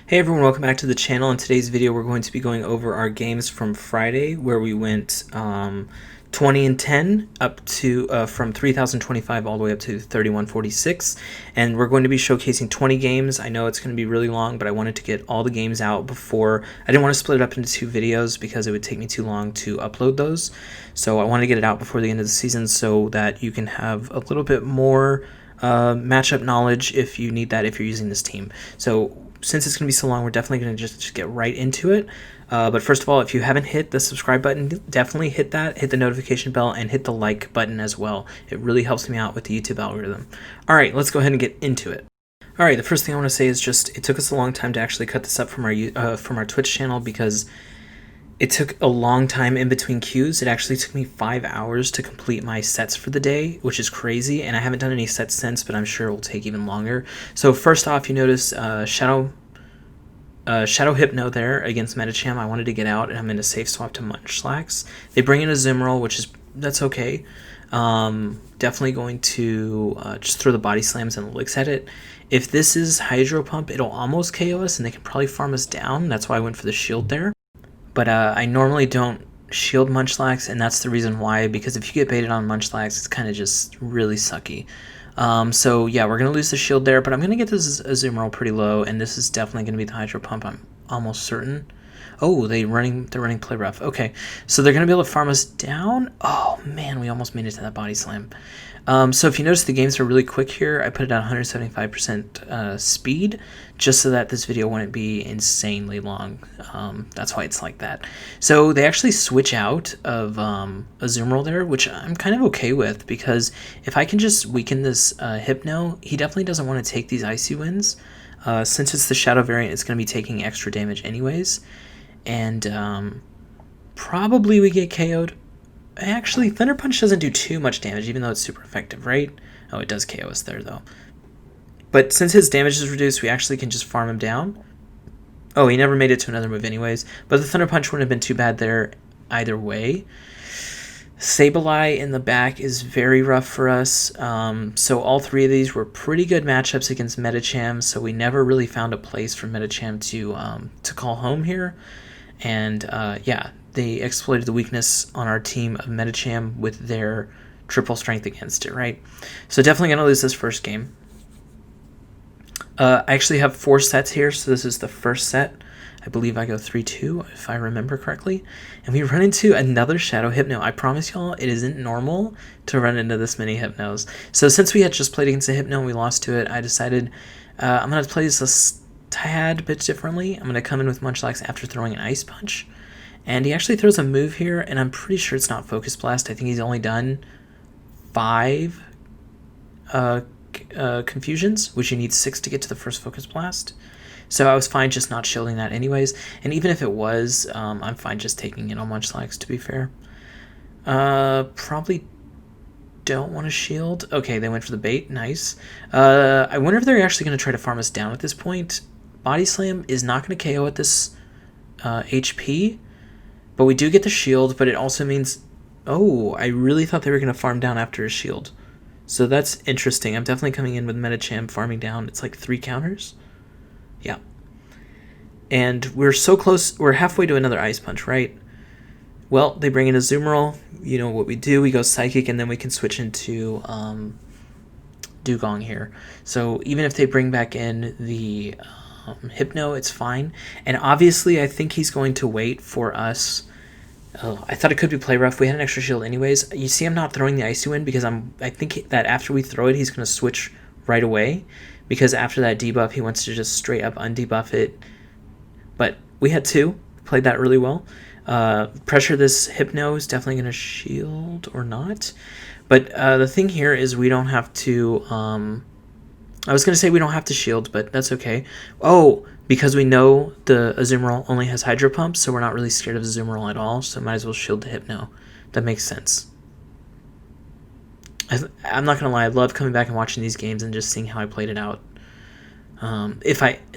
Hey everyone, welcome back to the channel. In today's video we're going to be going over our games from Friday where we went 20 and 10 up to from 3025 all the way up to 3146, and we're going to be showcasing 20 games. I know it's going to be really long, but I wanted to get all the games out before. I didn't want to split it up into two videos because it would take me too long to upload those, so I wanted to get it out before the end of the season so that you can have a little bit more matchup knowledge if you need that, if you're using this team. So since it's going to be so long, we're definitely going to just get right into it. But first of all, if you haven't hit the subscribe button, definitely hit that, hit the notification bell, and hit the like button as well. It really helps me out with the YouTube algorithm. All right, let's go ahead and get into it. All right, the first thing I want to say is just it took us a long time to actually cut this up from our Twitch channel because it took a long time in between queues. It actually took me 5 hours to complete my sets for the day, which is crazy, and I haven't done any sets since, but I'm sure it will take even longer. So first off, you notice Shadow Hypno there against Medicham. I wanted to get out, and I'm in a safe swap to Munchlax. They bring in a Zimmerl, that's okay. Definitely going to just throw the body slams and licks at it. If this is Hydro Pump, it'll almost KO us, and they can probably farm us down. That's why I went for the shield there. But I normally don't shield Munchlax, and that's the reason why, because if you get baited on Munchlax, it's kind of just really sucky. So yeah, we're going to lose the shield there, but I'm going to get this Azumarill pretty low, and this is definitely going to be the Hydro Pump, I'm almost certain. Oh, they're running Play Rough. Okay, so they're going to be able to farm us down. Oh man, we almost made it to that body slam. So if you notice, the games are really quick here. I put it at 175% speed just so that this video wouldn't be insanely long. That's why it's like that. So they actually switch out of Azumarill there, which I'm kind of okay with, because if I can just weaken this Hypno, he definitely doesn't want to take these Icy Winds. Since it's the Shadow variant, it's going to be taking extra damage anyways. And probably we get KO'd. Actually, Thunder Punch doesn't do too much damage, even though it's super effective, right? Oh, it does KO us there, though. But since his damage is reduced, we actually can just farm him down. Oh, he never made it to another move anyways. But the Thunder Punch wouldn't have been too bad there either way. Sableye in the back is very rough for us. So all three of these were pretty good matchups against Medicham, so we never really found a place for Medicham to call home here. And yeah, they exploited the weakness on our team of Medicham with their triple strength against it, right? So definitely going to lose this first game. I actually have 4 sets here, so this is the first set. I believe I go 3-2, if I remember correctly. And we run into another Shadow Hypno. I promise y'all, it isn't normal to run into this many Hypnos. So since we had just played against a Hypno and we lost to it, I decided I'm going to play this a tad bit differently. I'm going to come in with Munchlax after throwing an Ice Punch. And he actually throws a move here, and I'm pretty sure it's not Focus Blast. I think he's only done 5 confusions, which you need 6 to get to the first Focus Blast. So I was fine just not shielding that anyways. And even if it was, I'm fine just taking it on Munchlax, to be fair. Probably don't want to shield. Okay, they went for the bait. Nice. I wonder if they're actually going to try to farm us down at this point. Body Slam is not going to KO at this HP. But we do get the shield, but it also means... Oh, I really thought they were going to farm down after a shield. So that's interesting. I'm definitely coming in with Medicham farming down. It's like 3 counters. Yeah. And we're so close. We're halfway to another Ice Punch, right? Well, they bring in a Azumarill. You know what we do. We go Psychic, and then we can switch into Dewgong here. So even if they bring back in the Hypno, it's fine. And obviously, I think he's going to wait for us. Oh, I thought it could be Play Rough. We had an extra shield anyways. You see I'm not throwing the Icy Wind because I think that after we throw it, he's going to switch right away. Because after that debuff, he wants to just straight up undebuff it. But we had 2. Played that really well. Pressure this Hypno is definitely going to shield or not. But the thing here is we don't have to... I was going to say we don't have to shield, but that's okay. Oh, because we know the Azumarill only has Hydro Pump, so we're not really scared of Azumarill at all, so might as well shield the Hypno. That makes sense. I'm not going to lie, I love coming back and watching these games and just seeing how I played it out.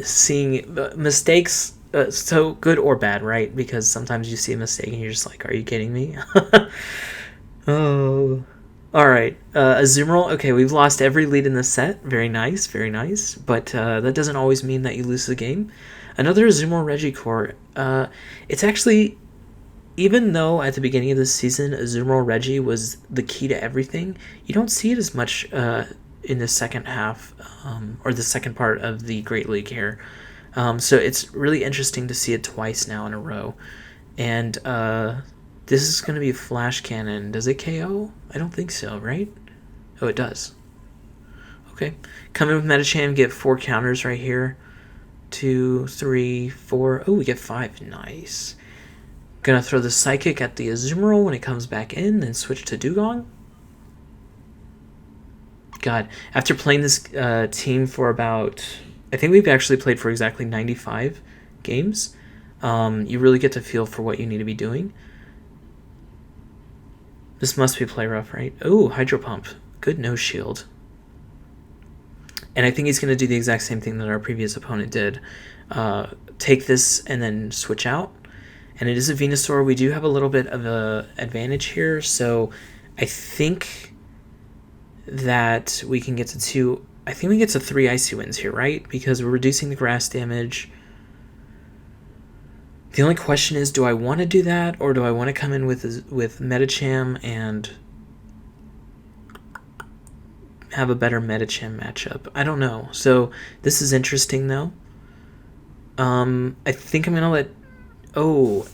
Seeing mistakes, so good or bad, right? Because sometimes you see a mistake and you're just like, are you kidding me? Oh... All right, Azumarill. Okay, we've lost every lead in the set. Very nice, very nice. But that doesn't always mean that you lose the game. Another Azumarill Regicore. It's actually, even though at the beginning of the season Azumarill Regi was the key to everything, you don't see it as much in the second half or the second part of the Great League here. So it's really interesting to see it twice now in a row. And this is going to be a Flash Cannon. Does it KO? I don't think so, right? Oh, it does. Okay. Come in with Medicham, get 4 counters right here. 2, 3, 4. Oh, we get 5. Nice. Gonna throw the Psychic at the Azumarill when it comes back in, then switch to Dewgong. God, after playing this team for about... I think we've actually played for exactly 95 games. You really get to feel for what you need to be doing. This must be play rough, right? Oh, Hydro Pump. Good no shield. And I think he's going to do the exact same thing that our previous opponent did. Take this and then switch out. And it is a Venusaur. We do have a little bit of an advantage here. So I think that we can get to 2... I think we get to 3 Icy Winds here, right? Because we're reducing the grass damage. The only question is, do I want to do that, or do I want to come in with Medicham and have a better Medicham matchup? I don't know. So this is interesting, though. I think I'm going to let... Oh,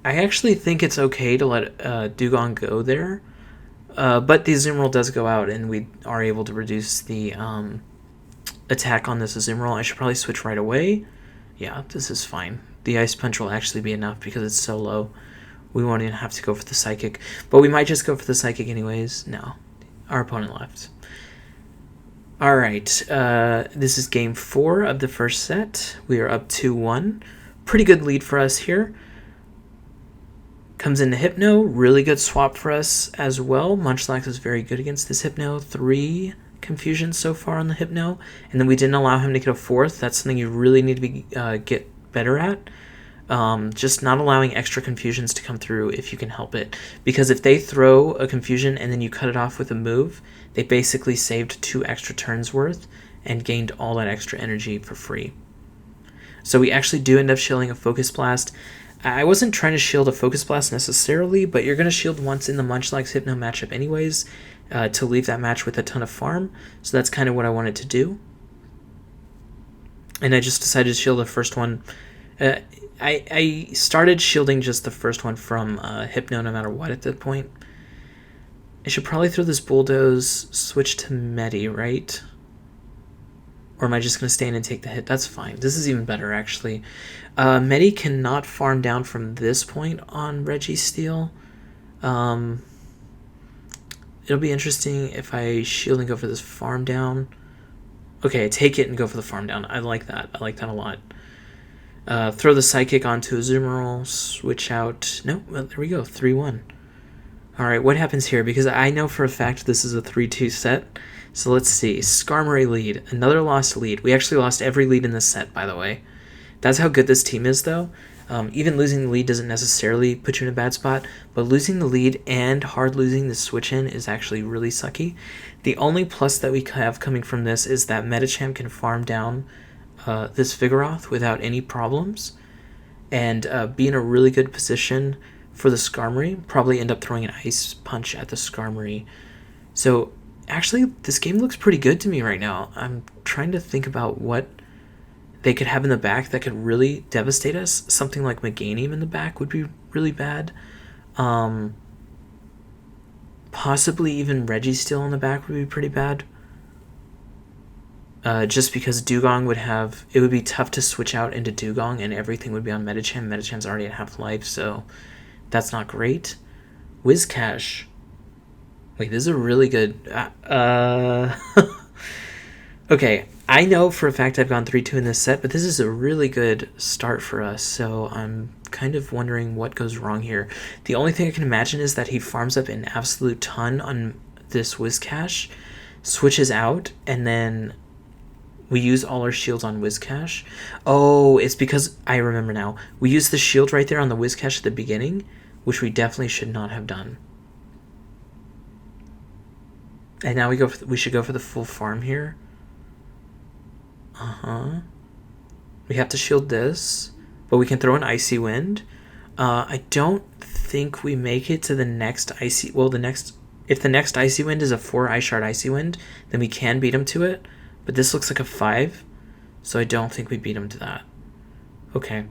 I actually think it's okay to let Dewgong go there. But the Azumarill does go out, and we are able to reduce the attack on this Azumarill. I should probably switch right away. Yeah, this is fine. The Ice Punch will actually be enough because it's so low. We won't even have to go for the Psychic. But we might just go for the Psychic anyways. No, our opponent left. Alright, this is game 4 of the first set. We are up 2-1. Pretty good lead for us here. Comes into Hypno. Really good swap for us as well. Munchlax is very good against this Hypno. 3 confusions so far on the Hypno. And then we didn't allow him to get a 4th. That's something you really need to be get better at. Just not allowing extra confusions to come through if you can help it. Because if they throw a confusion and then you cut it off with a move, they basically saved 2 extra turns worth and gained all that extra energy for free. So we actually do end up shielding a Focus Blast. I wasn't trying to shield a Focus Blast necessarily, but you're going to shield once in the Munchlax Hypno matchup anyways to leave that match with a ton of farm. So that's kind of what I wanted to do. And I just decided to shield the first one. I started shielding just the first one from Hypno no matter what at that point. I should probably throw this Bulldoze, switch to Medi, right? Or am I just going to stay in and take the hit? That's fine. This is even better, actually. Medi cannot farm down from this point on Registeel. It'll be interesting if I shield and go for this farm down. Okay, take it and go for the farm down. I like that. I like that a lot. Throw the Psychic onto Azumarill. Switch out. No, well, there we go. 3-1. Alright, what happens here? Because I know for a fact this is a 3-2 set. So let's see. Skarmory lead. Another lost lead. We actually lost every lead in this set, by the way. That's how good this team is, though. Even losing the lead doesn't necessarily put you in a bad spot, but losing the lead and hard losing the switch-in is actually really sucky. The only plus that we have coming from this is that Medicham can farm down this Vigoroth without any problems and be in a really good position for the Skarmory. Probably end up throwing an Ice Punch at the Skarmory. So actually, this game looks pretty good to me right now. I'm trying to think about what they could have in the back that could really devastate us. Something like Meganium in the back would be really bad. Possibly even Registeel in the back would be pretty bad. Just because Dewgong would have... It would be tough to switch out into Dewgong and everything would be on Medicham. Medicham's already at half life, so that's not great. Whiscash. Wait, this is a really good... Okay, I know for a fact I've gone 3-2 in this set, but this is a really good start for us, so I'm kind of wondering what goes wrong here. The only thing I can imagine is that he farms up an absolute ton on this Whiscash, switches out, and then we use all our shields on Whiscash. Oh, it's because... I remember now. We used the shield right there on the Whiscash at the beginning, which we definitely should not have done. And now we should go for the full farm here. We have to shield this, but we can throw an Icy Wind. I don't think we make it to the next Icy... Well, if the next Icy Wind is a 4 Ice Shard Icy Wind, then we can beat him to it. But this looks like a 5, so I don't think we beat him to that. Okay.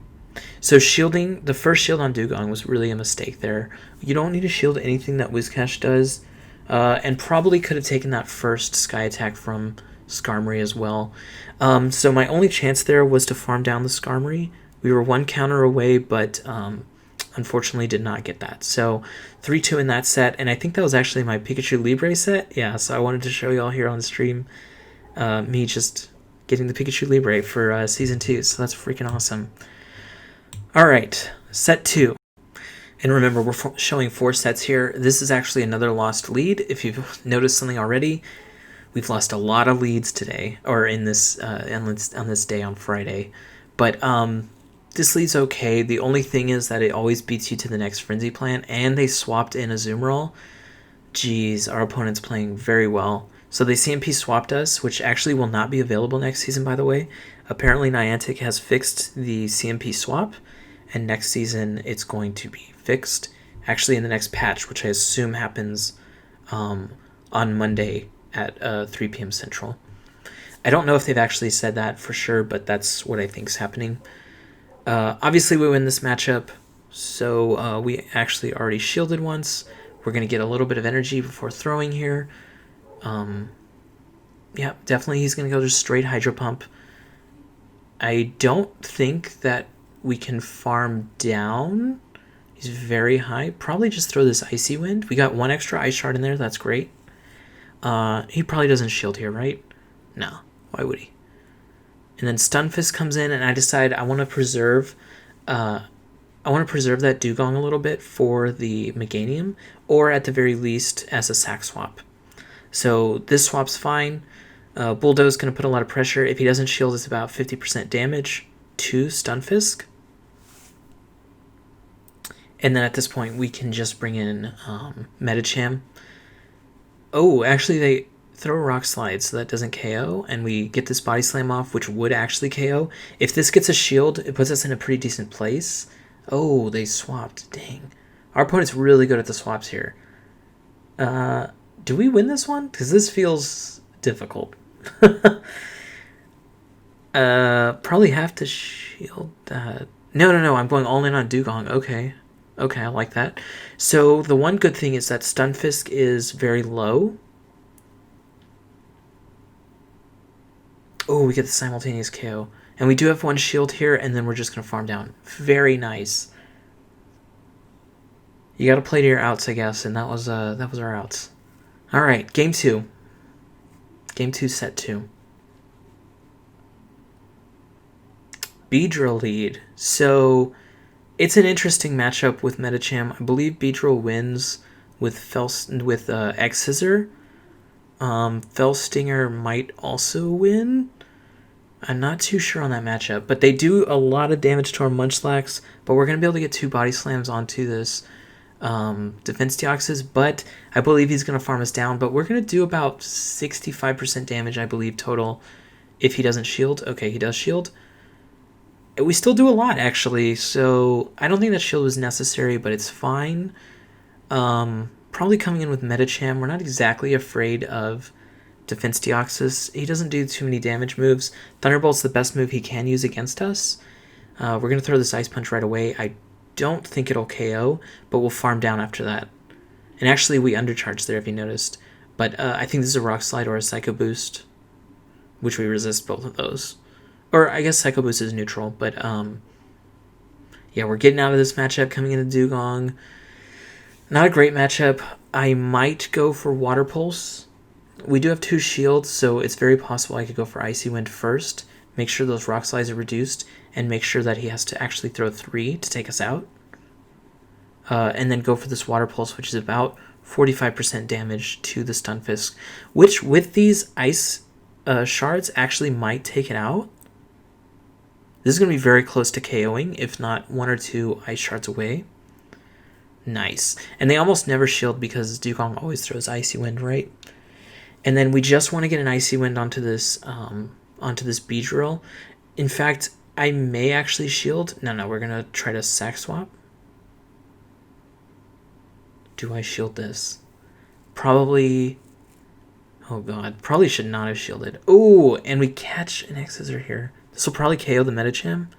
So shielding... The first shield on Dewgong was really a mistake there. You don't need to shield anything that Whiscash does. And probably could have taken that first Sky Attack from Skarmory as well. So my only chance there was to farm down the Skarmory. We were 1 counter away, but unfortunately did not get that. So 3-2 in that set, and I think that was actually my Pikachu Libre set. Yeah, so I wanted to show y'all here on the stream me just getting the Pikachu Libre for Season 2, so that's freaking awesome. Alright, set 2. And remember, we're showing 4 sets here. This is actually another lost lead. If you've noticed something already, we've lost a lot of leads today, or in this on this day on Friday. But this lead's okay. The only thing is that it always beats you to the next Frenzy Plant, and they swapped in a Azumarill. Jeez, our opponent's playing very well. So they CMP swapped us, which actually will not be available next season, by the way. Apparently Niantic has fixed the CMP swap, and next season it's going to be fixed. Actually in the next patch, which I assume happens on Monday at 3 p.m. Central. I don't know if they've actually said that for sure, but that's what I think is happening. Obviously we win this matchup, so we actually already shielded once. We're going to get a little bit of energy before throwing here. Yeah, definitely he's going to go just straight Hydro Pump. I don't think that we can farm down. He's very high. Probably just throw this Icy Wind. We got 1 extra Ice Shard in there. That's great. He probably doesn't shield here, right? No. Why would he? And then Stunfisk comes in, and I decide I want to preserve that Dewgong a little bit for the Meganium, or at the very least as a sack swap. So this swap's fine. Bulldoze's going to put a lot of pressure. If he doesn't shield, it's about 50% damage to Stunfisk. And then at this point, we can just bring in Medicham. Oh, actually, they throw a Rock Slide, so that doesn't KO, and we get this Body Slam off, which would actually KO. If this gets a shield, it puts us in a pretty decent place. Oh, they swapped. Dang. Our opponent's really good at the swaps here. Do we win this one? Because this feels difficult. Probably have to shield that. No, I'm going all in on Dewgong. Okay, I like that. So the one good thing is that Stunfisk is very low. Oh, we get the simultaneous KO. And we do have 1 shield here, and then we're just going to farm down. Very nice. You got to play to your outs, I guess, and that was our outs. All right, game 2. Game 2, set 2. Beedrill lead. So it's an interesting matchup with Medicham. I believe Beedrill wins with X-Scissor. Felstinger might also win. I'm not too sure on that matchup, but they do a lot of damage to our Munchlax, but we're going to be able to get 2 Body Slams onto this Defense Deoxys, but I believe he's going to farm us down, but we're going to do about 65% damage, I believe, total if he doesn't shield. Okay, he does shield. We still do a lot, actually, so I don't think that shield was necessary, but it's fine. Probably coming in with Medicham. We're not exactly afraid of Defense Deoxys. He doesn't do too many damage moves. Thunderbolt's the best move he can use against us. We're going to throw this Ice Punch right away. I don't think it'll KO, but we'll farm down after that. And actually, we undercharged there, if you noticed. But I think this is a Rock Slide or a Psycho Boost, which we resist both of those. Or I guess Psycho Boost is neutral, but yeah, we're getting out of this matchup, coming into Dewgong. Not a great matchup. I might go for Water Pulse. We do have 2 shields, so it's very possible I could go for Icy Wind first, make sure those Rock Slides are reduced, and make sure that he has to actually throw 3 to take us out. And then go for this Water Pulse, which is about 45% damage to the Stunfisk, which with these Ice Shards actually might take it out. This is going to be very close to KOing, if not 1 or 2 Ice Shards away. Nice. And they almost never shield because Dewgong always throws Icy Wind, right? And then we just want to get an Icy Wind onto this Beedrill. In fact, I may actually shield. No, we're going to try to sack swap. Do I shield this? Probably. Oh god, probably should not have shielded. Oh, and we catch an X-Scissor here. This will probably KO the Medicham.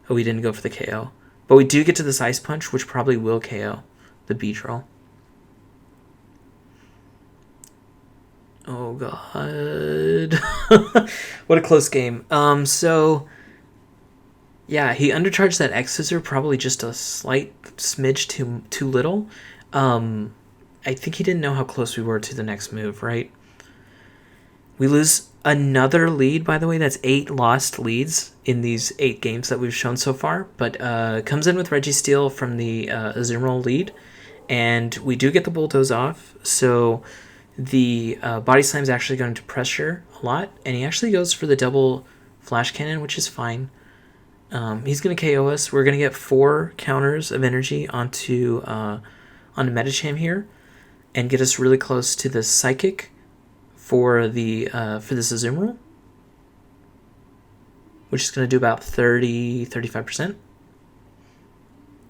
Oh, we didn't go for the KO. But we do get to this Ice Punch, which probably will KO the Beedrill. Oh god. What a close game. So yeah, he undercharged that X-Scissor probably just a slight smidge too little. I think he didn't know how close we were to the next move, right? We lose another lead, by the way. That's 8 lost leads in these 8 games that we've shown so far. But comes in with Registeel from the Azumarill lead. And we do get the Bulldoze off. So the Body Slam is actually going to pressure a lot. And he actually goes for the double Flash Cannon, which is fine. He's going to KO us. We're going to get 4 counters of energy onto Medicham here. And get us really close to the Psychic for this Azumarill, which is going to do about 35%,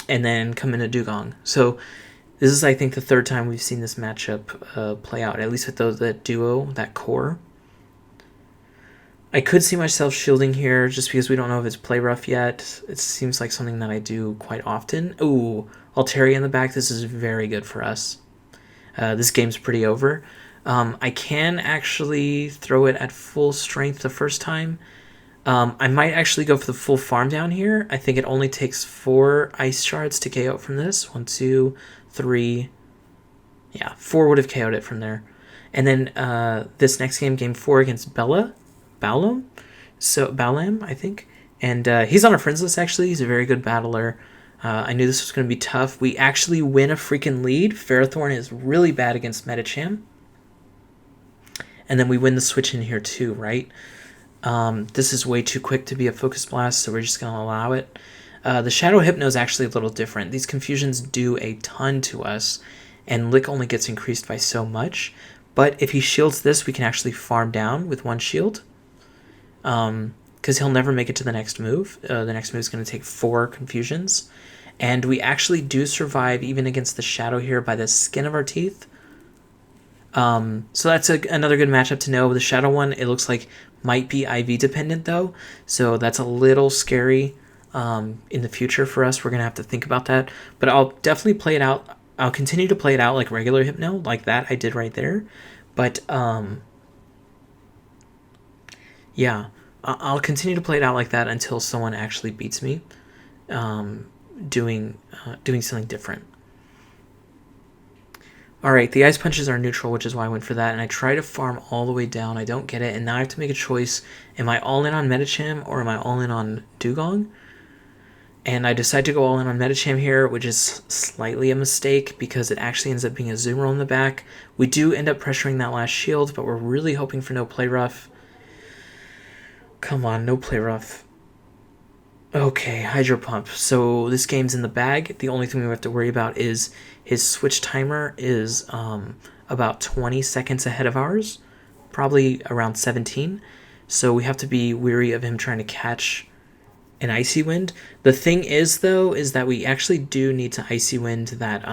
and then come into Dewgong. So this is, I think, the 3rd time we've seen this matchup play out, at least with that duo, that core. I could see myself shielding here just because we don't know if it's play rough yet. It seems like something that I do quite often. Ooh, Altaria in the back. This is very good for us. This game's pretty over. I can actually throw it at full strength the first time. I might actually go for the full farm down here. I think it only takes 4 Ice Shards to KO it from this. 1, 2, 3. Yeah, 4 would have KO'd it from there. And then this next game, game 4 against Bowlam, I think. And he's on our friends list, actually. He's a very good battler. I knew this was going to be tough. We actually win a freaking lead. Ferrothorn is really bad against Medicham. And then we win the switch in here too, right? This is way too quick to be a Focus Blast, so we're just going to allow it. The Shadow Hypno is actually a little different. These confusions do a ton to us, and Lick only gets increased by so much. But if he shields this, we can actually farm down with 1 shield. Because he'll never make it to the next move. The next move is going to take 4 confusions. And we actually do survive even against the Shadow here by the skin of our teeth. So that's another good matchup to know. The Shadow one, it looks like, might be IV dependent though. So that's a little scary in the future for us. We're going to have to think about that. But I'll definitely play it out. I'll continue to play it out like regular Hypno, like that I did right there. But yeah, I'll continue to play it out like that until someone actually beats me doing something different. Alright, the Ice Punches are neutral, which is why I went for that, and I try to farm all the way down. I don't get it, and now I have to make a choice. Am I all in on Medicham, or am I all in on Dewgong? And I decide to go all in on Medicham here, which is slightly a mistake, because it actually ends up being a Azumarill in the back. We do end up pressuring that last shield, but we're really hoping for no play rough. Come on, no play rough. Okay, Hydro Pump. So this game's in the bag. The only thing we have to worry about is his switch timer is about 20 seconds ahead of ours, probably around 17. So we have to be weary of him trying to catch an Icy Wind. The thing is, though, is that we actually do need to Icy Wind that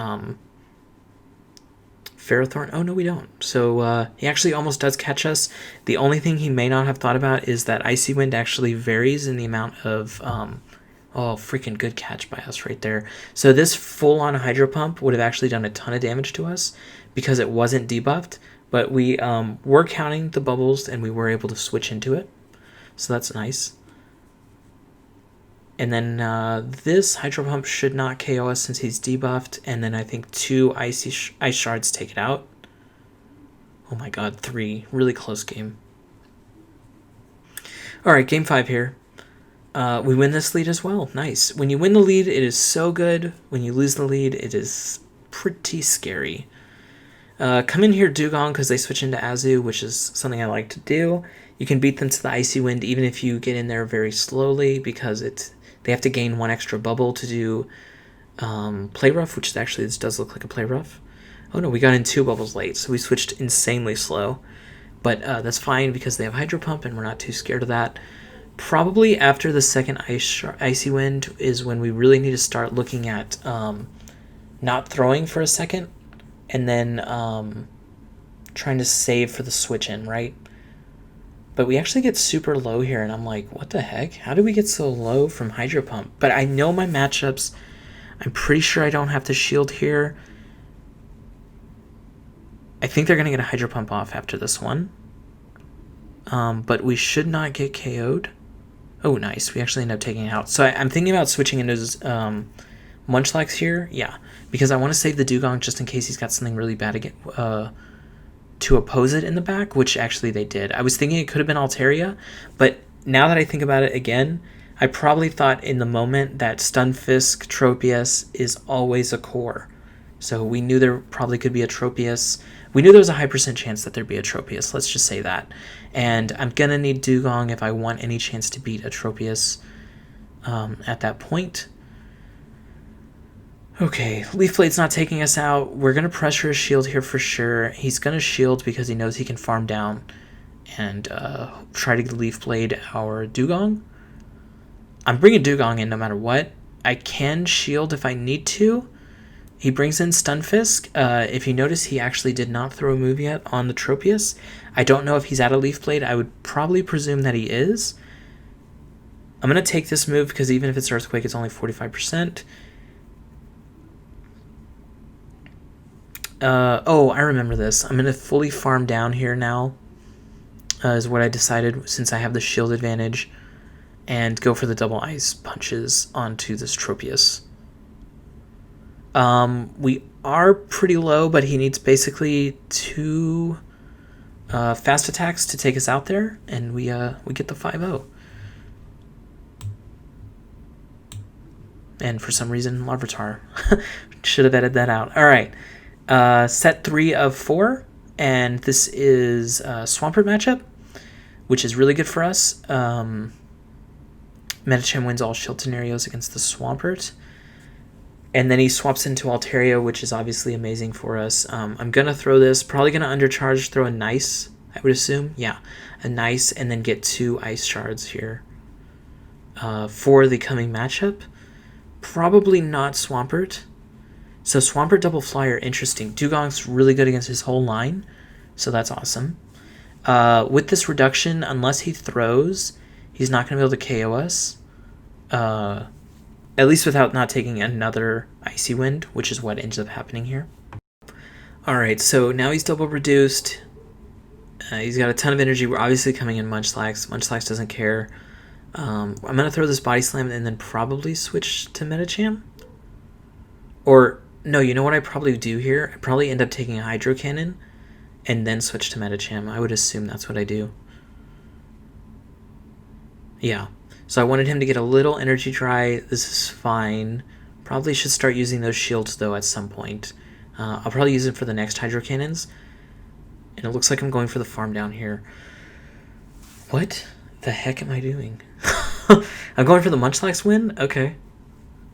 Ferrothorn. Oh, no, we don't. So he actually almost does catch us. The only thing he may not have thought about is that Icy Wind actually varies in the amount of... oh, freaking good catch by us right there. So this full-on Hydro Pump would have actually done a ton of damage to us because it wasn't debuffed. But we were counting the bubbles, and we were able to switch into it. So that's nice. And then this Hydro Pump should not KO us since he's debuffed. And then I think 2 Ice Shards take it out. Oh my god, 3. Really close game. Alright, game 5 here. We win this lead as well. Nice. When you win the lead, it is so good. When you lose the lead, it is pretty scary. Come in here, Dewgong, because they switch into Azu, which is something I like to do. You can beat them to the Icy Wind even if you get in there very slowly, because they have to gain 1 extra bubble to do Play Rough, which actually this does look like a Play Rough. Oh no, we got in 2 bubbles late, so we switched insanely slow. But that's fine because they have Hydro Pump and we're not too scared of that. Probably after the second Icy Wind is when we really need to start looking at not throwing for a second and then trying to save for the switch in, right? But we actually get super low here, and I'm like, what the heck? How did we get so low from Hydro Pump? But I know my matchups. I'm pretty sure I don't have to shield here. I think they're going to get a Hydro Pump off after this one. But we should not get KO'd. Oh, nice. We actually end up taking it out. So I'm thinking about switching into Munchlax here. Yeah, because I want to save the Dewgong just in case he's got something really bad again, to oppose it in the back, which actually they did. I was thinking it could have been Altaria, but now that I think about it again, I probably thought in the moment that Stunfisk Tropius is always a core. So we knew there probably could be a Tropius. We knew there was a high % chance that there'd be a Tropius, let's just say that. And I'm going to need Dewgong if I want any chance to beat a Tropius at that point. Okay, Leaf Blade's not taking us out. We're going to pressure his shield here for sure. He's going to shield because he knows he can farm down and try to Leaf Blade our Dewgong. I'm bringing Dewgong in no matter what. I can shield if I need to. He brings in Stunfisk. If you notice, he actually did not throw a move yet on the Tropius. I don't know if he's at a Leaf Blade. I would probably presume that he is. I'm going to take this move because even if it's Earthquake, it's only 45%. Oh, I remember this. I'm going to fully farm down here now, is what I decided since I have the shield advantage, and go for the double ice punches onto this Tropius. We are pretty low, but he needs basically 2 fast attacks to take us out there, and we get the 5-0. And for some reason, Larvitar. Should have edited that out. All right. Set 3 of 4, and this is a Swampert matchup, which is really good for us. Medicham wins all shield scenarios against the Swampert. And then he swaps into Altaria, which is obviously amazing for us. I'm going to throw this, probably going to undercharge, throw a nice, I would assume. Yeah, a nice, and then get 2 ice shards here for the coming matchup. Probably not Swampert. So Swampert double flyer, interesting. Dewgong's really good against his whole line, so that's awesome. With this reduction, unless he throws, he's not going to be able to KO us. At least without not taking another Icy Wind, which is what ends up happening here. Alright, so now he's double reduced. He's got a ton of energy. We're obviously coming in Munchlax. Munchlax doesn't care. I'm going to throw this Body Slam and then probably switch to Medicham. Or, no, you know what I probably do here? I probably end up taking a Hydro Cannon and then switch to Medicham. I would assume that's what I do. Yeah. So I wanted him to get a little energy dry. This is fine. Probably should start using those shields, though, at some point. I'll probably use it for the next Hydro Cannons. And it looks like I'm going for the farm down here. What the heck am I doing? I'm going for the Munchlax win? Okay.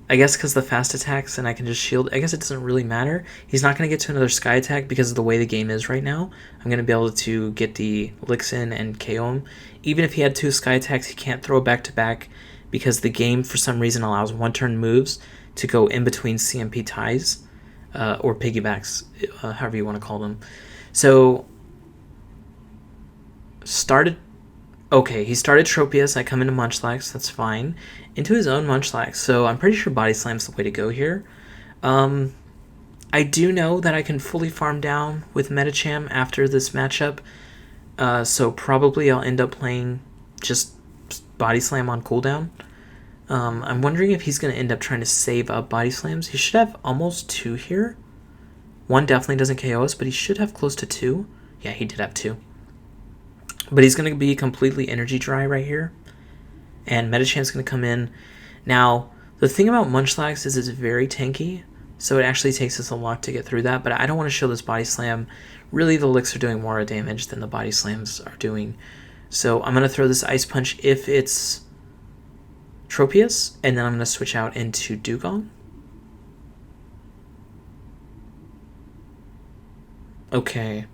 I guess because the fast attacks and I can just shield. I guess it doesn't really matter. He's not going to get to another Sky Attack because of the way the game is right now. I'm going to be able to get the Licks in and KO him. Even if he had 2 Sky Attacks, he can't throw back-to-back because the game, for some reason, allows one-turn moves to go in between CMP ties or piggybacks, however you want to call them. So, started... Okay, he started Tropius. I come into Munchlax. That's fine. Into his own Munchlax. So I'm pretty sure Body Slam's the way to go here. I do know that I can fully farm down with Medicham after this matchup. So probably I'll end up playing just Body Slam on cooldown. I'm wondering if he's going to end up trying to save up Body Slams. He should have almost 2 here. 1 definitely doesn't KO us, but he should have close to 2. Yeah, he did have 2. But he's going to be completely energy dry right here. And Medicham's going to come in. Now, the thing about Munchlax is it's very tanky. So it actually takes us a lot to get through that. But I don't want to show this Body Slam. Really, the Licks are doing more damage than the Body Slams are doing. So I'm going to throw this Ice Punch if it's Tropius. And then I'm going to switch out into Dewgong. Okay.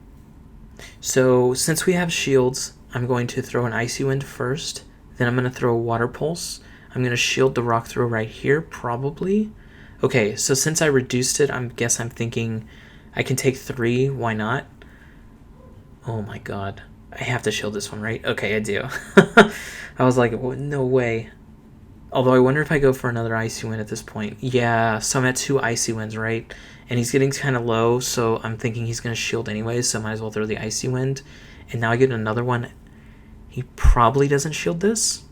So since we have shields, I'm going to throw an Icy Wind first. Then I'm going to throw a Water Pulse. I'm going to shield the Rock Throw right here, probably. Okay, so since I reduced it, I guess I'm thinking I can take 3. Why not? Oh my god. I have to shield this one, right? Okay, I do. I was like, no way. Although I wonder if I go for another Icy Wind at this point. Yeah, so I'm at 2 Icy Winds, right? And he's getting kind of low, so I'm thinking he's going to shield anyways, so I might as well throw the Icy Wind. And now I get another one. He probably doesn't shield this.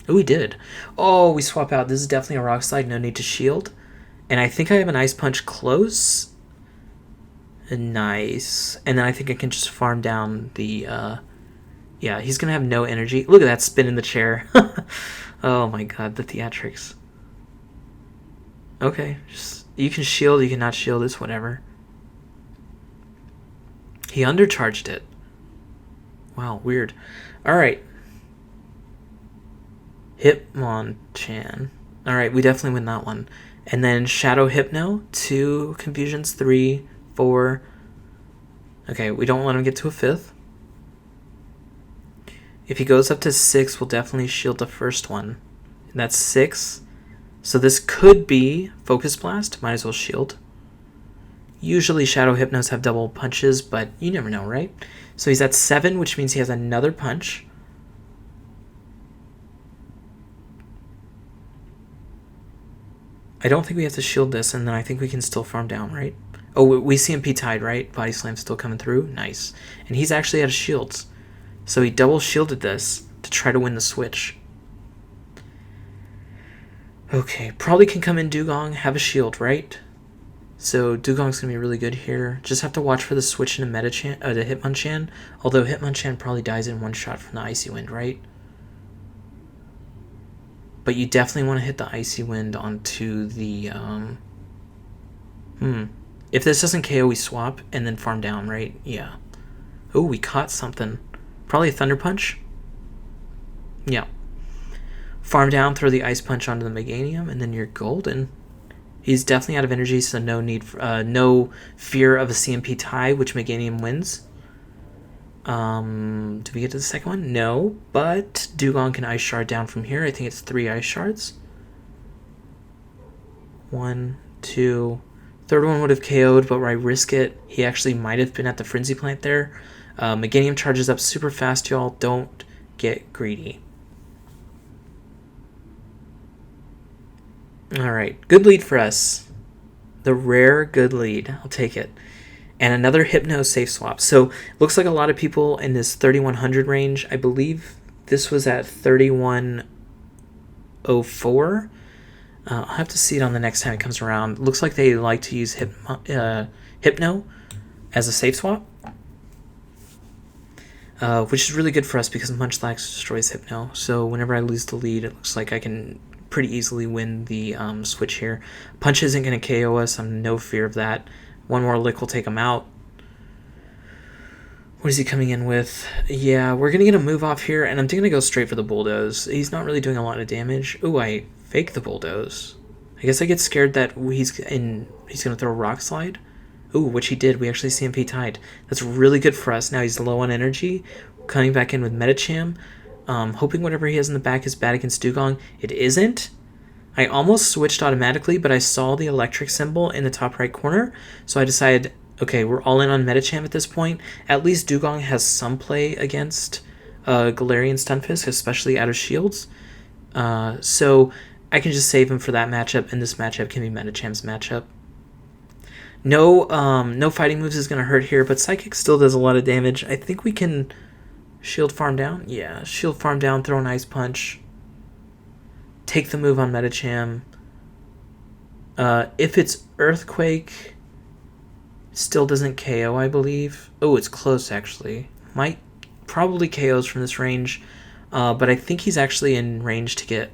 Oh, he did. Oh, we swap out. This is definitely a Rock Slide, no need to shield. And I think I have an Ice Punch close. Nice. And then I think I can just farm down the... yeah, he's going to have no energy. Look at that spin in the chair. Oh my god, the theatrics. Okay, just you can shield, you cannot shield, it's whatever. He undercharged it. Wow, weird. Alright. Hitmonchan. Alright, we definitely win that one. And then Shadow Hypno, 2 Confusions, 3, 4. Okay, we don't let him get to a 5th. If he goes up to 6, we'll definitely shield the first one. And that's 6. So this could be Focus Blast. Might as well shield. Usually Shadow Hypnos have double punches, but you never know, right? So he's at 7, which means he has another punch. I don't think we have to shield this, and then I think we can still farm down, right? Oh, we CMP tied, right? Body Slam's still coming through. Nice. And he's actually out of shields. So he double shielded this to try to win the switch. Okay, probably can come in Dewgong, have a shield, right? So Dewgong's going to be really good here. Just have to watch for the switch into Medicham, to Hitmonchan. Although Hitmonchan probably dies in one shot from the Icy Wind, right? But you definitely want to hit the Icy Wind onto the... If this doesn't KO, we swap and then farm down, right? Yeah. Oh, we caught something. Probably a Thunder Punch. Yeah. Farm down, throw the Ice Punch onto the Meganium, and then you're golden. He's definitely out of energy, so no need for, no fear of a CMP tie, which Meganium wins. Do we get to the second one? No, but Dewgong can Ice Shard down from here. I think it's 3 Ice Shards. 1, 2. Third one would have KO'd, but I risk it. He actually might have been at the Frenzy Plant there. Meganium charges up super fast, y'all. Don't get greedy. Alright, good lead for us. The rare good lead. I'll take it. And another Hypno safe swap. So, looks like a lot of people in this 3100 range. I believe this was at 3104. I'll have to see it on the next time it comes around. Looks like they like to use Hypno as a safe swap. Which is really good for us because Munchlax destroys Hypno. So whenever I lose the lead, it looks like I can pretty easily win the switch here. Punch isn't going to KO us. I'm no fear of that. One more lick will take him out. What is he coming in with? Yeah, we're going to get a move off here, and I'm going to go straight for the Bulldoze. He's not really doing a lot of damage. Ooh, I fake the Bulldoze. I guess I get scared that he's going to throw a Rock Slide. Ooh, which he did. We actually CMP tied. That's really good for us. Now he's low on energy. Coming back in with Medicham. Hoping whatever he has in the back is bad against Dewgong. It isn't. I almost switched automatically, but I saw the electric symbol in the top right corner. So I decided, okay, we're all in on Medicham at this point. At least Dewgong has some play against Galarian Stunfisk, especially out of shields. So I can just save him for that matchup, and this matchup can be Medicham's matchup. No fighting moves is going to hurt here, but Psychic still does a lot of damage. I think we can shield farm down. Yeah, shield farm down, throw an Ice Punch. Take the move on Medicham. If it's Earthquake, still doesn't KO, I believe. Oh, it's close, actually. Might probably KOs from this range, but I think he's actually in range to get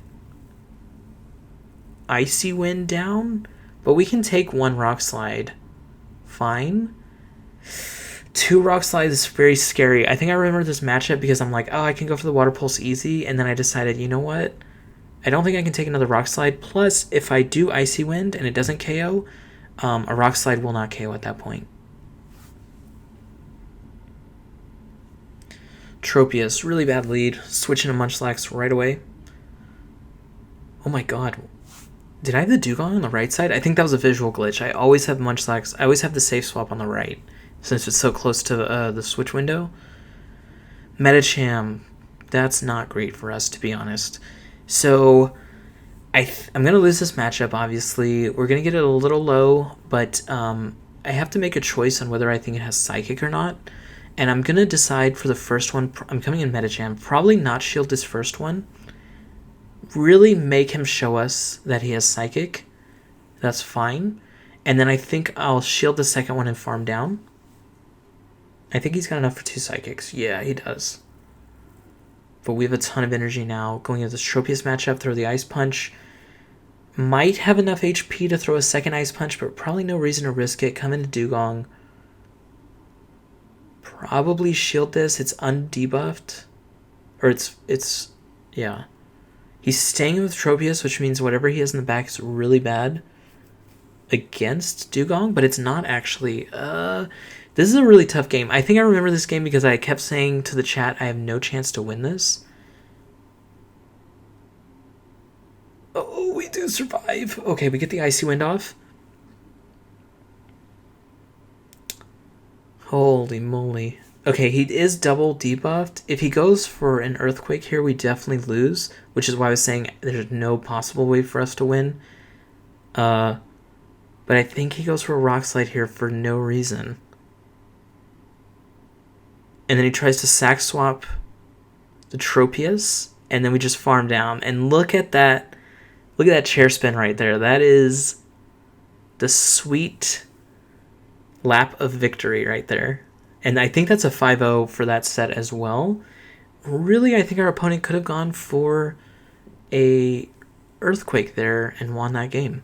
Icy Wind down. But we can take 1 Rock Slide. Fine. 2 Rock Slides is very scary. I think I remember this matchup because I'm like, oh, I can go for the Water Pulse easy. And then I decided, you know what? I don't think I can take another Rock Slide. Plus, if I do Icy Wind and it doesn't KO, a Rock Slide will not KO at that point. Tropius, really bad lead. Switching to Munchlax right away. Oh my god. Did I have the Dewgong on the right side? I think that was a visual glitch. I always have Munchlax. I always have the safe swap on the right, since it's so close to the switch window. Medicham. That's not great for us, to be honest. So I'm going to lose this matchup, obviously. We're going to get it a little low, but I have to make a choice on whether I think it has Psychic or not. And I'm going to decide for the first one. I'm coming in Medicham. Probably not shield this first one. Really make him show us that he has Psychic. That's fine. And then I think I'll shield the second one and farm down. I think he's got enough for 2 Psychics. Yeah, he does. But we have a ton of energy now. Going into this Tropius matchup, throw the Ice Punch. Might have enough HP to throw a second Ice Punch, but probably no reason to risk it. Come into Dewgong. Probably shield this. It's undebuffed. Or yeah. He's staying with Tropius, which means whatever he has in the back is really bad against Dewgong, but it's not actually. This is a really tough game. I think I remember this game because I kept saying to the chat, I have no chance to win this. Oh, we do survive. Okay, we get the Icy Wind off. Holy moly. Okay, he is double debuffed. If he goes for an Earthquake here, we definitely lose, which is why I was saying there's no possible way for us to win. But I think he goes for a Rock Slide here for no reason. And then he tries to sack swap the Tropius, and then we just farm down. And look at that chair spin right there. That is the sweet lap of victory right there. And I think that's a 5-0 for that set as well. Really, I think our opponent could have gone for a Earthquake there and won that game.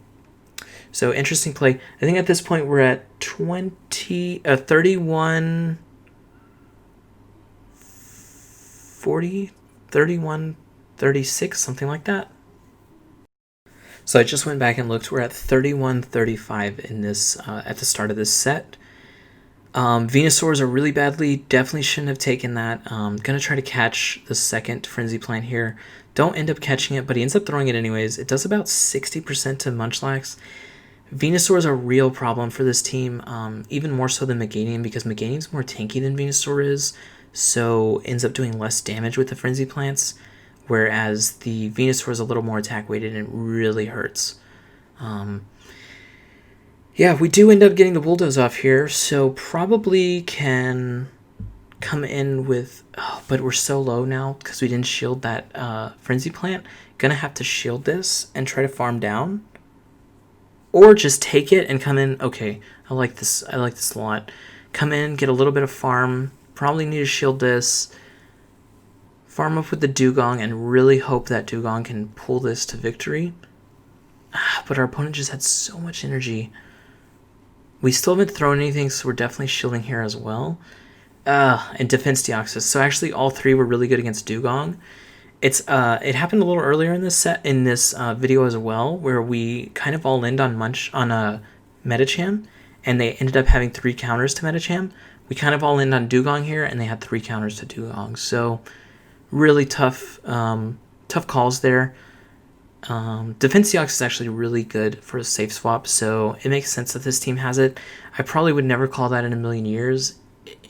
So, interesting play. I think at this point we're at 31... 40, 31, 36, something like that. So I just went back and looked. We're at 31-35 in this at the start of this set. Venusaurs are really badly. Definitely shouldn't have taken that. Gonna try to catch the second Frenzy Plant here. Don't end up catching it, but he ends up throwing it anyways. It does about 60% to Munchlax. Venusaur is a real problem for this team, even more so than Meganium, because Meganium's more tanky than Venusaur is, so ends up doing less damage with the Frenzy Plants, whereas the Venusaur is a little more attack weighted and it really hurts. Yeah, we do end up getting the Bulldoze off here, so probably can come in with... Oh, but we're so low now because we didn't shield that Frenzy Plant. Gonna have to shield this and try to farm down. Or just take it and come in... Okay, I like this a lot. Come in, get a little bit of farm. Probably need to shield this. Farm up with the Dewgong and really hope that Dewgong can pull this to victory. But our opponent just had so much energy. We still haven't thrown anything, so we're definitely shielding here as well. And Defense Deoxys. So actually all three were really good against Dewgong. It happened a little earlier in this video as well, where we kind of all in on Medicham, and they ended up having 3 counters to Medicham. We kind of all in on Dewgong here, and they had 3 counters to Dewgong. So really tough calls there. Defense Deoxys is actually really good for a safe swap, so it makes sense that this team has it. I probably would never call that in a million years.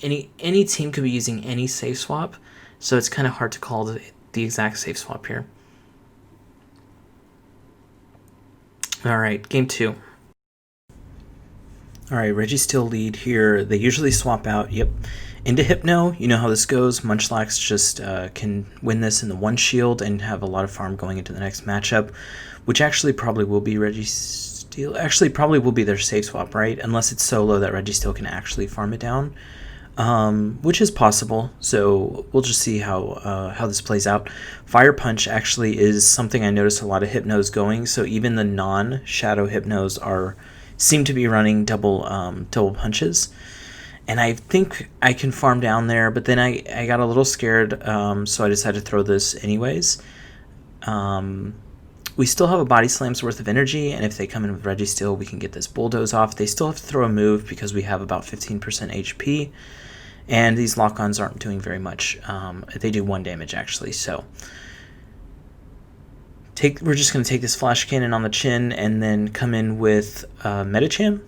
Any team could be using any safe swap, so it's kind of hard to call the exact safe swap here. Alright, game 2. Alright, Registeel lead here. They usually swap out, into Hypno. You know how this goes. Munchlax just can win this in the 1 shield and have a lot of farm going into the next matchup, which actually probably will be Registeel. Actually, probably will be their safe swap, right? Unless it's so low that Registeel can actually farm it down, which is possible. So we'll just see how this plays out. Fire Punch actually is something I noticed a lot of Hypnos going. So even the non-Shadow Hypnos seem to be running double punches. And I think I can farm down there, but then I got a little scared, so I decided to throw this anyways. We still have a Body Slam's worth of energy, and if they come in with Registeel, we can get this Bulldoze off. They still have to throw a move because we have about 15% HP. And these lock-ons aren't doing very much. They do 1 damage, actually. So we're just going to take this Flash Cannon on the chin and then come in with Medicham.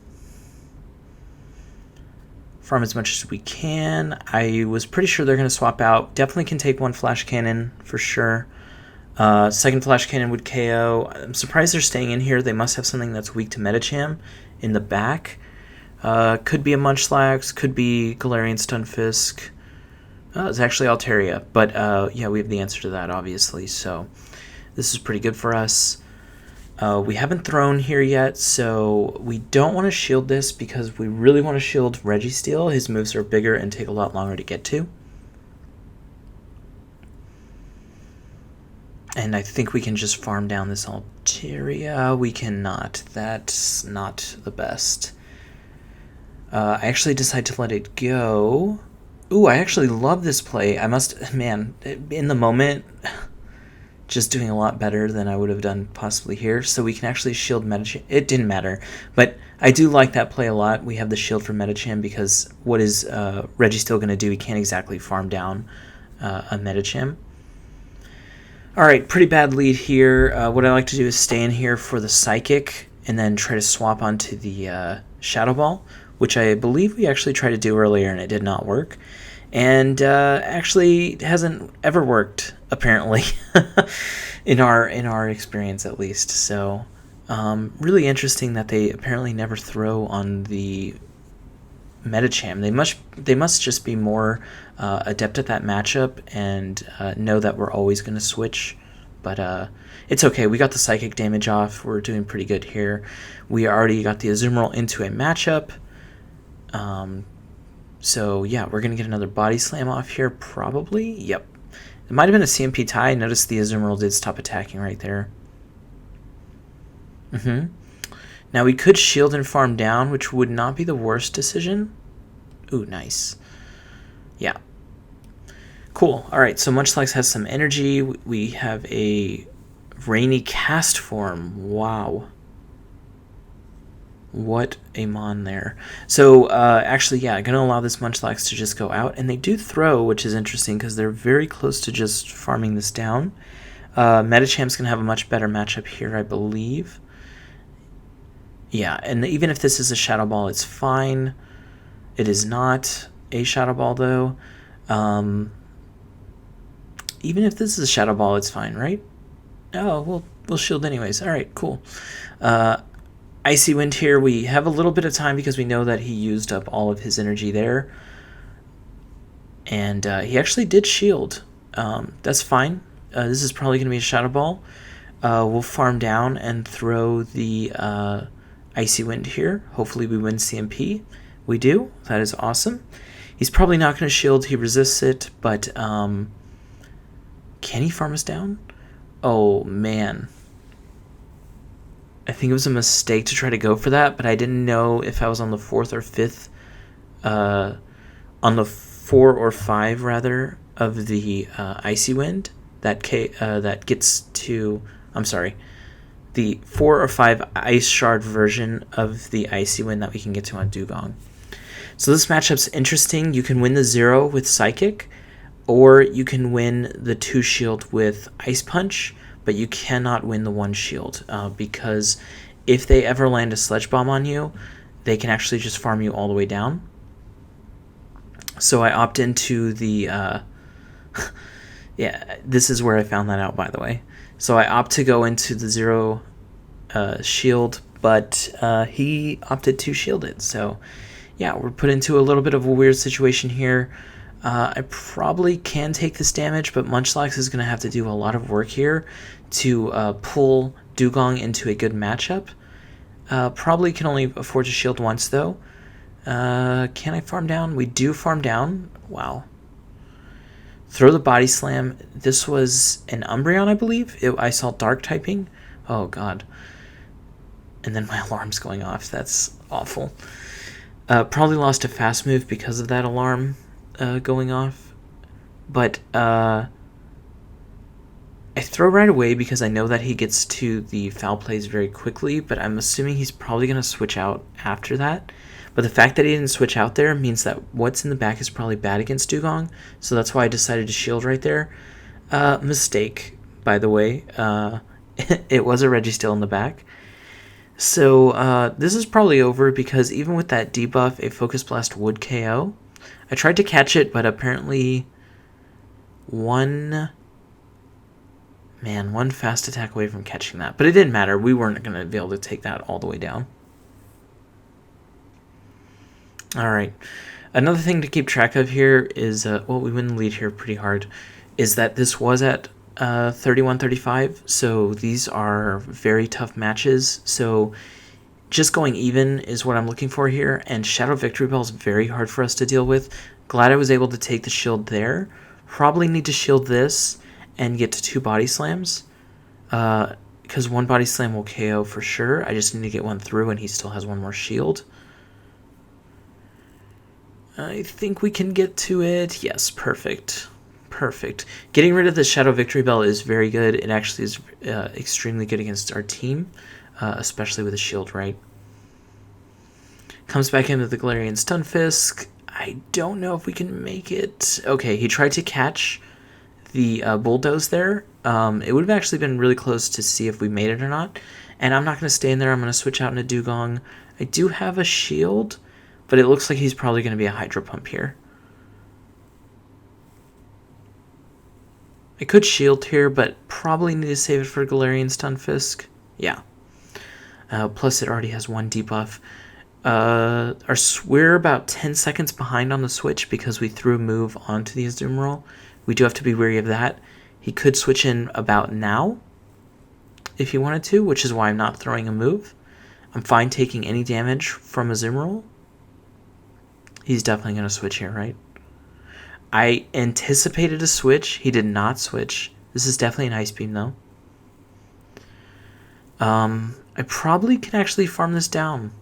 Farm as much as we can. I was pretty sure they're going to swap out. Definitely can take 1 Flash Cannon for sure. Second Flash Cannon would KO. I'm surprised they're staying in here. They must have something that's weak to Medicham in the back. Could be a Munchlax, could be Galarian Stunfisk. It's actually Altaria, but yeah, we have the answer to that, obviously, so this is pretty good for us. We haven't thrown here yet, so we don't want to shield this because we really want to shield Registeel. His moves are bigger and take a lot longer to get to. And I think we can just farm down this Altaria. We cannot. That's not the best. I actually decide to let it go. Ooh, I actually love this play. Man, in the moment, just doing a lot better than I would have done possibly here. So we can actually shield Medicham. It didn't matter, but I do like that play a lot. We have the shield for Medicham because what is Registeel going to do? He can't exactly farm down a Medicham. All right, pretty bad lead here. What I like to do is stay in here for the Psychic and then try to swap onto the Shadow Ball, which I believe we actually tried to do earlier and it did not work. And actually hasn't ever worked, apparently, in our experience at least. So really interesting that they apparently never throw on the Medicham. They must just be more adept at that matchup and know that we're always going to switch. But it's okay. We got the Psychic damage off. We're doing pretty good here. We already got the Azumarill into a matchup. So yeah, we're going to get another Body Slam off here, probably. Yep. It might have been a CMP tie. Notice the Azumarill did stop attacking right there. Now we could shield and farm down, which would not be the worst decision. Ooh, nice. Yeah. Cool. All right, so Munchlax has some energy. We have a Rainy Cast form. Wow. What a mon there. So actually, yeah, I'm going to allow this Munchlax to just go out. And they do throw, which is interesting because they're very close to just farming this down. Medicham's going to have a much better matchup here, I believe. Yeah, and even if this is a Shadow Ball, it's fine. It is not a Shadow Ball, though. Even if this is a Shadow Ball, it's fine, right? Oh, we'll shield anyways. All right, cool. Icy Wind here. We have a little bit of time because we know that he used up all of his energy there. And he actually did shield. That's fine. This is probably going to be a Shadow Ball. We'll farm down and throw the Icy Wind here. Hopefully we win CMP. We do. That is awesome. He's probably not going to shield. He resists it, but can he farm us down? Oh, man. I think it was a mistake to try to go for that, but I didn't know if I was on the 4th or 5th, on the 4 or 5 rather of the Icy Wind that gets to, I'm sorry, the 4 or 5 Ice Shard version of the Icy Wind that we can get to on Dewgong. So this matchup's interesting. You can win the 0 with Psychic, or you can win the 2 shield with Ice Punch, but you cannot win the 1 shield because if they ever land a Sledge Bomb on you, they can actually just farm you all the way down. So I opt into the... yeah, this is where I found that out, by the way. So I opt to go into the 0 shield, but he opted to shield it. So yeah, we're put into a little bit of a weird situation here. I probably can take this damage, but Munchlax is going to have to do a lot of work here to pull Dewgong into a good matchup. Probably can only afford to shield once, though. Can I farm down? We do farm down. Wow. Throw the Body Slam. This was an Umbreon, I believe. I saw Dark typing. Oh, God. And then my alarm's going off. That's awful. Probably lost a fast move because of that alarm going off. But I throw right away because I know that he gets to the foul plays very quickly, but I'm assuming he's probably going to switch out after that. But the fact that he didn't switch out there means that what's in the back is probably bad against Dewgong. So that's why I decided to shield right there. Mistake, by the way. It was a Registeel in the back. So this is probably over because even with that debuff, a Focus Blast would KO. I tried to catch it, but apparently one fast attack away from catching that. But it didn't matter. We weren't going to be able to take that all the way down. All right. Another thing to keep track of here is, well, we win the lead here pretty hard, is that this was at 31-35, so these are very tough matches. So just going even is what I'm looking for here, and Shadow Victory Bell is very hard for us to deal with. Glad I was able to take the shield there. Probably need to shield this and get to 2 body slams, because 1 body slam will KO for sure. I just need to get 1 through, and he still has 1 more shield. I think we can get to it. Yes, perfect. Perfect. Getting rid of the Shadow Victory Bell is very good. It actually is extremely good against our team, especially with a shield, right? Comes back into the Galarian Stunfisk. I don't know if we can make it. Okay, he tried to catch the Bulldoze there. It would have actually been really close to see if we made it or not. And I'm not going to stay in there. I'm going to switch out into Dewgong. I do have a shield, but it looks like he's probably going to be a Hydro Pump here. I could shield here, but probably need to save it for Galarian Stunfisk. Yeah. Plus, it already has 1 debuff. We're about 10 seconds behind on the switch because we threw a move onto the Azumarill. We do have to be wary of that. He could switch in about now if he wanted to, which is why I'm not throwing a move. I'm fine taking any damage from Azumarill. He's definitely going to switch here, right? I anticipated a switch. He did not switch. This is definitely an Ice Beam, though. I probably can actually farm this down.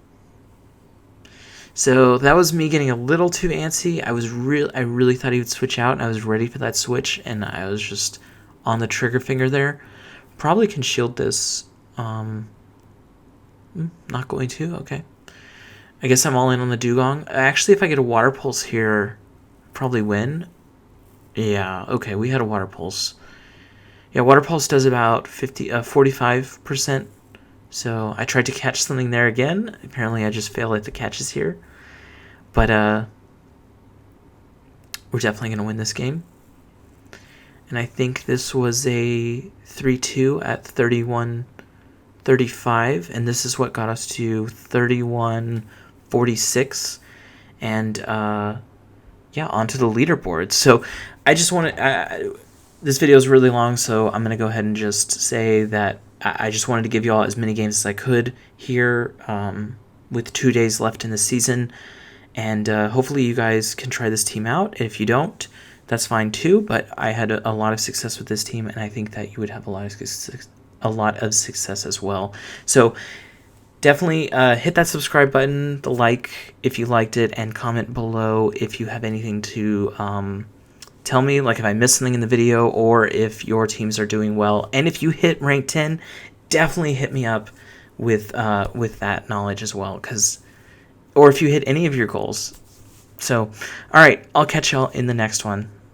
So that was me getting a little too antsy. I really thought he would switch out, and I was ready for that switch, and I was just on the trigger finger there. Probably can shield this. Not going to. Okay. I guess I'm all in on the Dewgong. Actually, if I get a Water Pulse here, probably win. Yeah, okay, we had a Water Pulse. Yeah, Water Pulse does about 45%. So I tried to catch something there again. Apparently I just failed at the catches here. But we're definitely going to win this game. And I think this was a 3-2 at 31-35. And this is what got us to 31-46. And yeah, onto the leaderboard. So I just want to... this video is really long, so I'm going to go ahead and just say that I just wanted to give you all as many games as I could here with 2 days left in the season. And hopefully you guys can try this team out. If you don't, that's fine too. But I had a lot of success with this team, and I think that you would have a lot of success as well. So definitely hit that subscribe button, the like if you liked it, and comment below if you have anything to tell me, like if I missed something in the video or if your teams are doing well. And if you hit rank 10, definitely hit me up with that knowledge as well, or if you hit any of your goals. So, all right, I'll catch y'all in the next one.